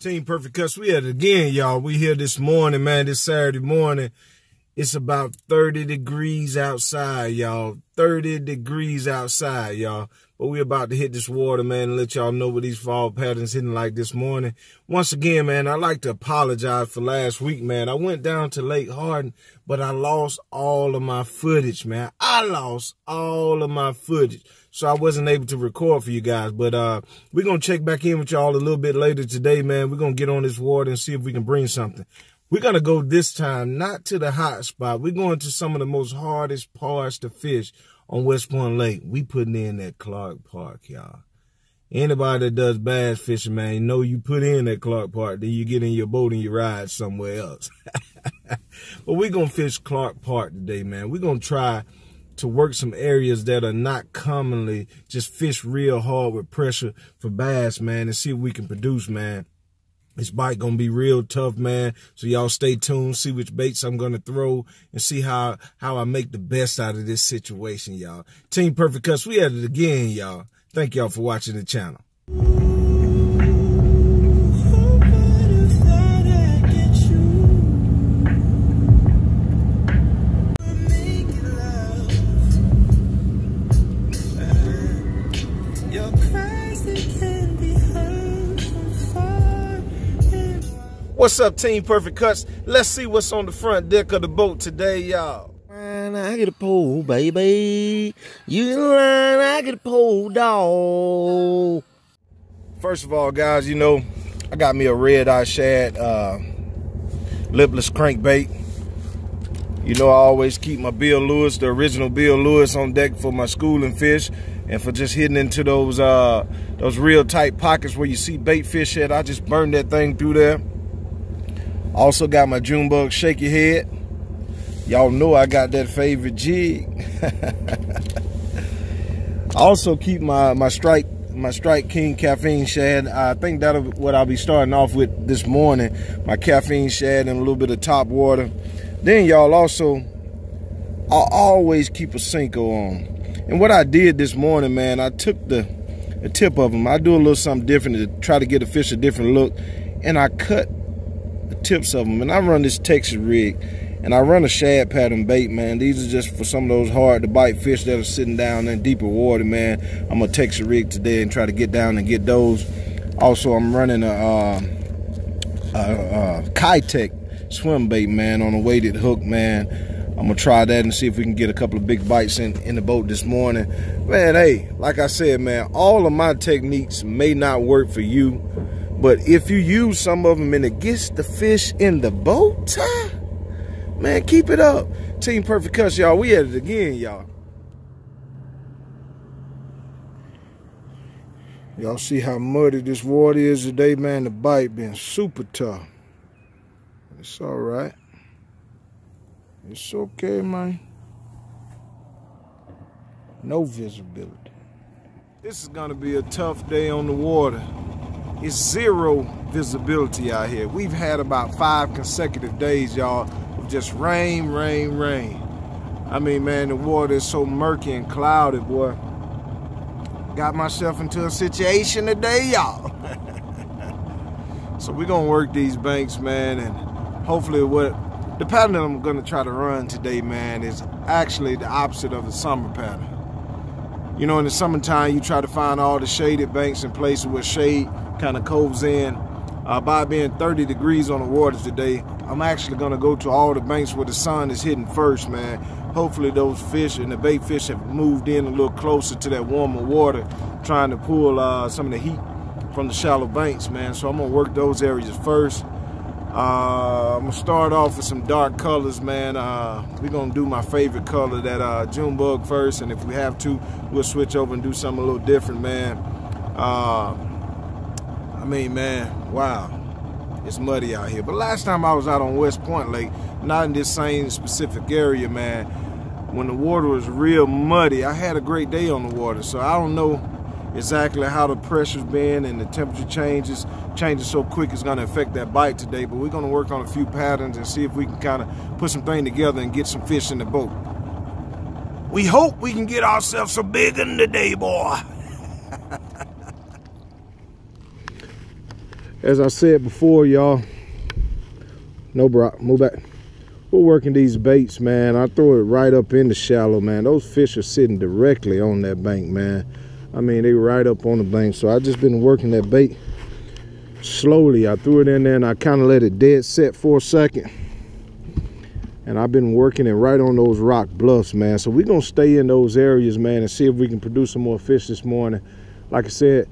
Team Perfect Cuts, we at it again, y'all. We here this morning, man, this Saturday morning. It's about 30 degrees outside, y'all. 30 degrees outside, y'all. But we about to hit this water, man, and let y'all know what these fall patterns hitting like this morning. Once again, man, I'd like to apologize for last week, man. I went down to Lake Hardin, but I lost all of my footage, man. I lost all of my footage. So I wasn't able to record for you guys. But we're going to check back in with y'all a little bit later today, man. We're going to get on this water and see if we can bring something. We're going to go this time, not to the hot spot. We're going to some of the most hardest parts to fish on West Point Lake. We putting in that Clark Park, y'all. Anybody that does bass fishing, man, you know you put in that Clark Park, then you get in your boat and you ride somewhere else. But we're going to fish Clark Park today, man. We're going to try to work some areas that are not commonly just fish real hard with pressure for bass, man, and see if we can produce, man. This bite gonna be real tough, man. So y'all stay tuned, see which baits I'm gonna throw, and see how I make the best out of this situation, y'all. Team Perfect Cuts, we at it again, y'all. Thank y'all for watching the channel. What's up, Team Perfect Cuts? Let's see what's on the front deck of the boat today, y'all. Line, I get a pole, baby. You in line, I get a pole, dog. First of all, guys, you know, I got me a red-eye shad lipless crankbait. You know, I always keep my Bill Lewis, the original Bill Lewis, on deck for my schooling fish and for just hitting into those real tight pockets where you see bait fish at. I just burn that thing through there. Also got my June bug shaky head. Y'all know I got that favorite jig. I also keep my Strike King caffeine shad. I think that's what I'll be starting off with this morning. My caffeine shad and a little bit of top water. Then y'all also, I'll always keep a Cinco on. And what I did this morning, man, I took the tip of them. I do a little something different to try to get a fish a different look. And I cut the tips of them, and I run this Texas rig, and I run a shad pattern bait, man. These are just for some of those hard to bite fish that are sitting down in deeper water, man. I'm gonna Texas rig today and try to get down and get those. Also, I'm running a Kitech swim bait, man, on a weighted hook, man. I'm gonna try that and see if we can get a couple of big bites in the boat this morning. Man, hey, like I said, man, all of my techniques may not work for you, but if you use some of them and it gets the fish in the boat, man, keep it up. Team Perfect Cuts, y'all. We at it again, y'all. Y'all see how muddy this water is today, man. The bite been super tough. It's all right. It's okay, man. No visibility. This is gonna be a tough day on the water. It's zero visibility out here. We've had about 5 consecutive days, y'all, of just rain, rain, rain. I mean, man, the water is so murky and clouded, boy. Got myself into a situation today, y'all. So we're gonna work these banks, man, and hopefully the pattern that I'm gonna try to run today, man, is actually the opposite of the summer pattern. You know, in the summertime, you try to find all the shaded banks and places where shade kind of coves in. By being 30 degrees on the waters today, I'm actually gonna go to all the banks where the sun is hitting first, man. Hopefully those fish and the bait fish have moved in a little closer to that warmer water, trying to pull some of the heat from the shallow banks, man. So I'm gonna work those areas first. I'm gonna start off with some dark colors, man. We're gonna do my favorite color, that June bug first, and if we have to, we'll switch over and do something a little different, man. I mean, man, wow, it's muddy out here. But last time I was out on West Point Lake, not in this same specific area, man, when the water was real muddy, I had a great day on the water. So I don't know exactly how the pressure's been and the temperature changes so quick it's gonna affect that bite today. But we're gonna work on a few patterns and see if we can kind of put some things together and get some fish in the boat. We hope we can get ourselves some big one today, boy. As I said before, y'all, no bro, move back. We're working these baits, man. I throw it right up in the shallow, man. Those fish are sitting directly on that bank, man. I mean, they right up on the bank. So I just been working that bait slowly. I threw it in there and I kind of let it dead set for a second. And I've been working it right on those rock bluffs, man. So we're going to stay in those areas, man, and see if we can produce some more fish this morning. Like I said,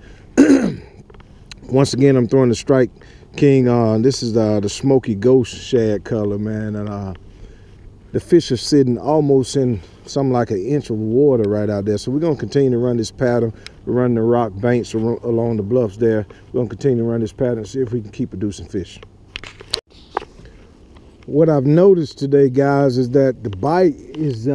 once again, I'm throwing the Strike King. This is the smoky ghost shad color, man. And the fish are sitting almost in something like an inch of water right out there. So we're going to continue to run this pattern. We're running the rock banks along the bluffs there. We're going to continue to run this pattern and see if we can keep producing fish. What I've noticed today, guys, is that the bite is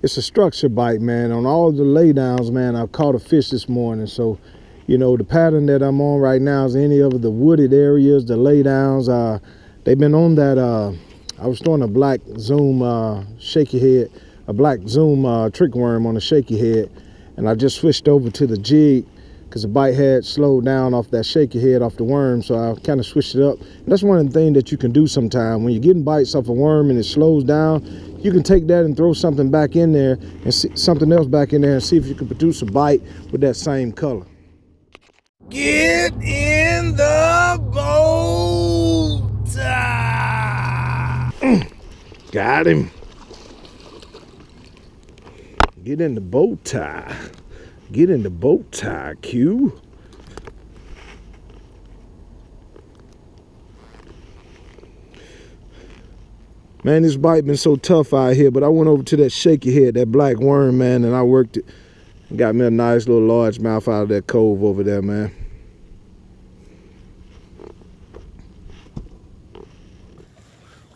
it's a structure bite, man. On all the laydowns, man, I've caught a fish this morning. So, you know, the pattern that I'm on right now is any of the wooded areas, the laydowns. They've been on that. I was throwing a black zoom shaky head, a black zoom trick worm on a shaky head, and I just switched over to the jig because the bite had slowed down off that shaky head off the worm, so I kind of switched it up. And that's one of the things that you can do sometime. When you're getting bites off a worm and it slows down, you can take that and throw something back in there and see something else back in there and see if you can produce a bite with that same color. Get in the boat. Got him. Get in the bow tie. Get in the bow tie, Q. Man, this bite been so tough out here, but I went over to that shaky head, that black worm, man, and I worked it. Got me a nice little largemouth out of that cove over there, man.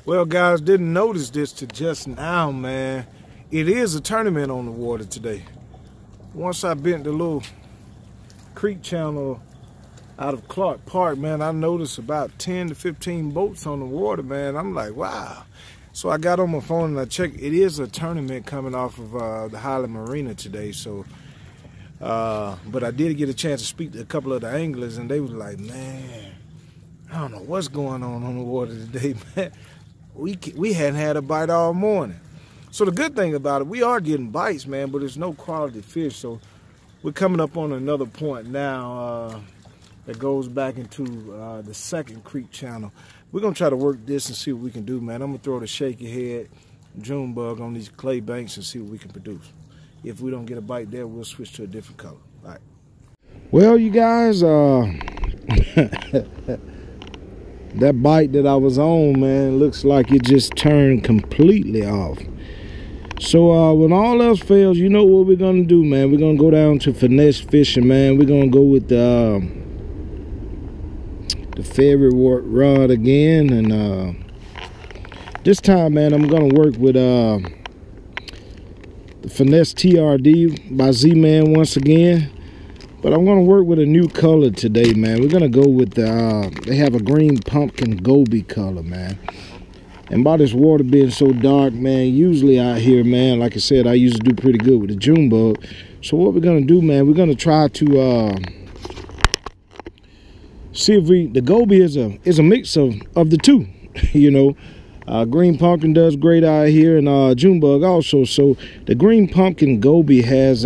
Well, guys, didn't notice this till just now, man. It is a tournament on the water today. Once I bent the little creek channel out of Clark Park, man, I noticed about 10 to 15 boats on the water, man. I'm like, wow. So I got on my phone and I checked. It is a tournament coming off of the Highland Marina today. So, but I did get a chance to speak to a couple of the anglers, and they was like, man, I don't know what's going on the water today, man. We hadn't had a bite all morning. So the good thing about it, we are getting bites, man, but it's no quality fish. So we're coming up on another point now that goes back into the second creek channel. We're going to try to work this and see what we can do, man. I'm going to throw the shaky head June bug on these clay banks and see what we can produce. If we don't get a bite there, we'll switch to a different color. All right. Well, you guys, that bite that I was on, man, looks like it just turned completely off. So when all else fails, you know what we're gonna do, man. We're gonna go down to finesse fishing, man. We're gonna go with the ferry rod again, and this time, man, I'm gonna work with the finesse TRD by Z-Man once again. But I'm gonna work with a new color today, man. We're gonna go with the they have a green pumpkin goby color, man. And by this water being so dark, man, usually out here, man, like I said, I used to do pretty good with the June bug. So what we're gonna do, man, we're gonna try to see if the goby is a mix of the two. You know, green pumpkin does great out here, and June bug also. So the green pumpkin goby has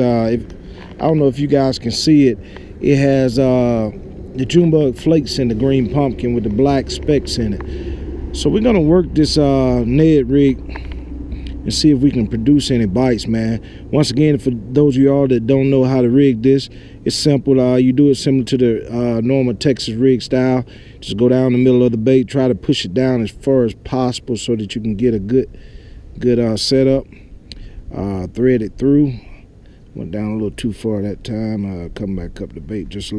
I don't know if you guys can see it. It has the June bug flakes in the green pumpkin with the black specks in it. So we're gonna work this Ned rig and see if we can produce any bites, man. Once again, for those of y'all that don't know how to rig this, it's simple. You do it similar to the normal Texas rig style. Just go down the middle of the bait, try to push it down as far as possible so that you can get a good setup. Thread it through. Went down a little too far that time. Come back up the bait, just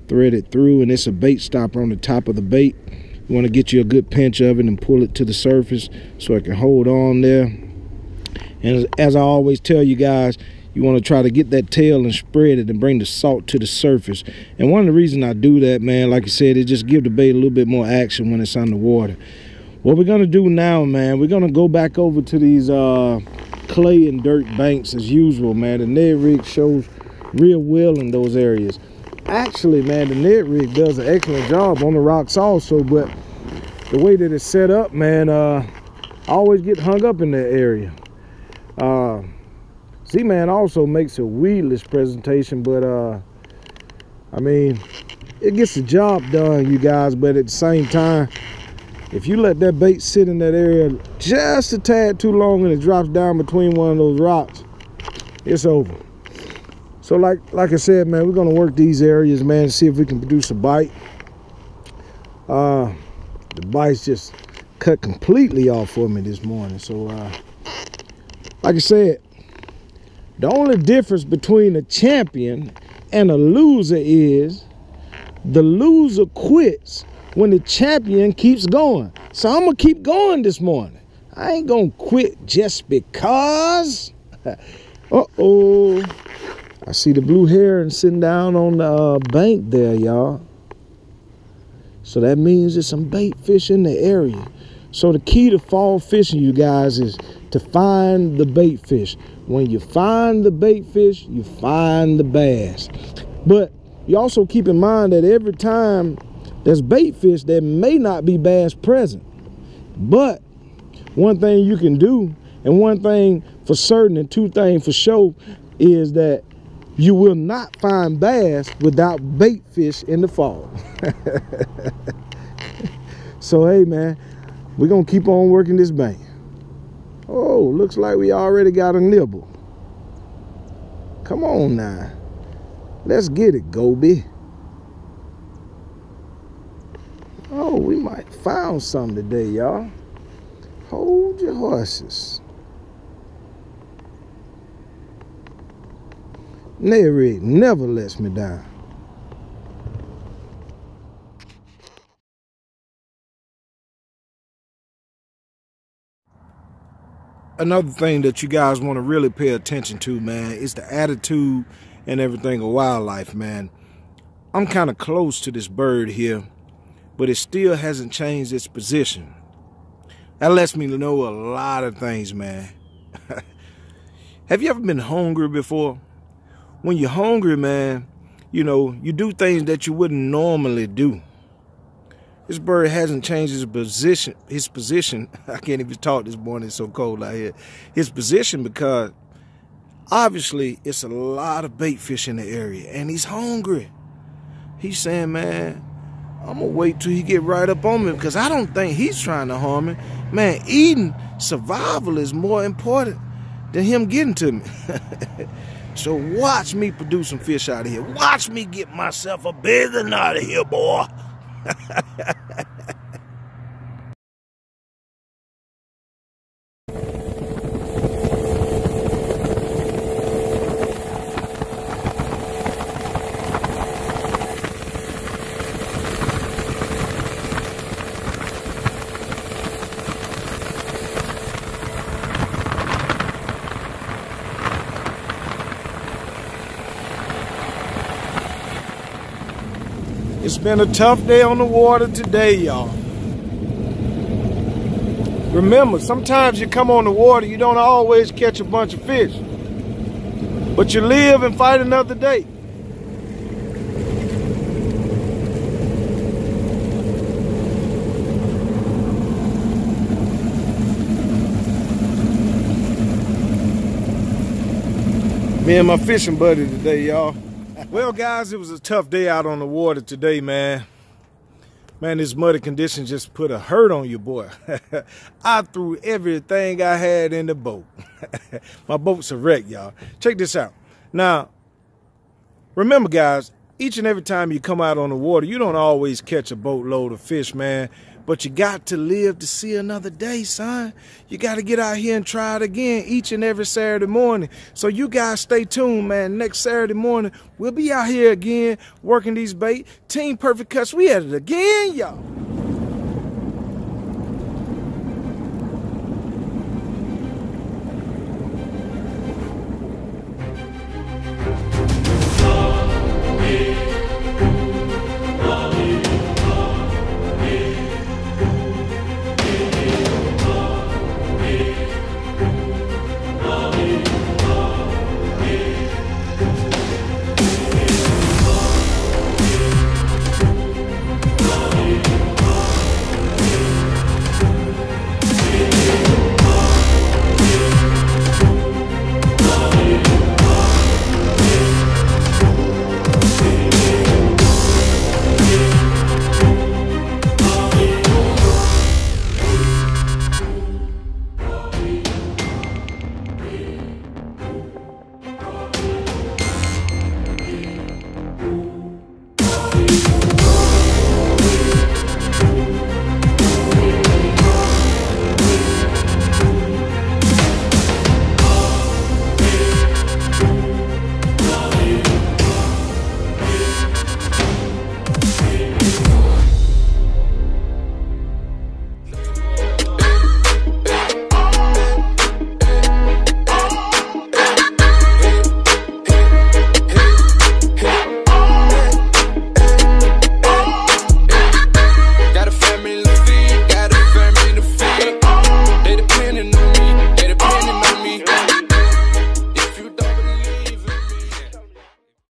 thread it through, and it's a bait stopper on the top of the bait. You want to get you a good pinch of it and pull it to the surface so it can hold on there. And as I always tell you guys, you want to try to get that tail and spread it and bring the salt to the surface. And one of the reasons I do that, man, like I said, it just give the bait a little bit more action when it's underwater. What we're gonna do now, man, we're gonna go back over to these clay and dirt banks as usual, man. The Ned rig shows real well in those areas. Actually, man, the net rig does an excellent job on the rocks also, but the way that it's set up, man, I always get hung up in that area. Z-Man also makes a weedless presentation, but I mean, it gets the job done, you guys, but at the same time, if you let that bait sit in that area just a tad too long and it drops down between one of those rocks, it's over. So like I said, man, we're gonna work these areas, man, to see if we can produce a bite. The bite's just cut completely off for me this morning. So like I said, the only difference between a champion and a loser is the loser quits when the champion keeps going. So I'm gonna keep going this morning. I ain't gonna quit just because. Uh-oh. I see the blue heron sitting down on the bank there, y'all. So that means there's some bait fish in the area. So the key to fall fishing, you guys, is to find the bait fish. When you find the bait fish, you find the bass. But you also keep in mind that every time there's bait fish, there may not be bass present. But one thing you can do, and one thing for certain and two things for sure, is that you will not find bass without bait fish in the fall. So hey, man, we're gonna keep on working this bank. Oh, looks like we already got a nibble. Come on now. Let's get it, Goby. Oh, we might found something today, y'all. Hold your horses. Net rig never lets me down. Another thing that you guys want to really pay attention to, man, is the attitude and everything of wildlife, man. I'm kind of close to this bird here, but it still hasn't changed its position. That lets me know a lot of things, man. Have you ever been hungry before? When you're hungry, man, you know, you do things that you wouldn't normally do. This bird hasn't changed his position. I can't even talk this morning, it's so cold out here. His position, because obviously it's a lot of bait fish in the area and he's hungry. He's saying, man, I'm gonna wait till he get right up on me, because I don't think he's trying to harm me. Man, eating, survival is more important than him getting to me. So watch me produce some fish out of here. Watch me get myself a big one out of here, boy. It's been a tough day on the water today, y'all. Remember, sometimes you come on the water, you don't always catch a bunch of fish. But you live and fight another day. Me and my fishing buddy today, y'all. Well, guys, it was a tough day out on the water today, man. Man, this muddy condition just put a hurt on you, boy. I threw everything I had in the boat. My boat's a wreck, y'all. Check this out. Now, remember, guys, each and every time you come out on the water, you don't always catch a boatload of fish, man. But you got to live to see another day, son. You got to get out here and try it again each and every Saturday morning. So you guys stay tuned, man. Next Saturday morning, we'll be out here again working these bait. Team Perfect Cuts, we at it again, y'all.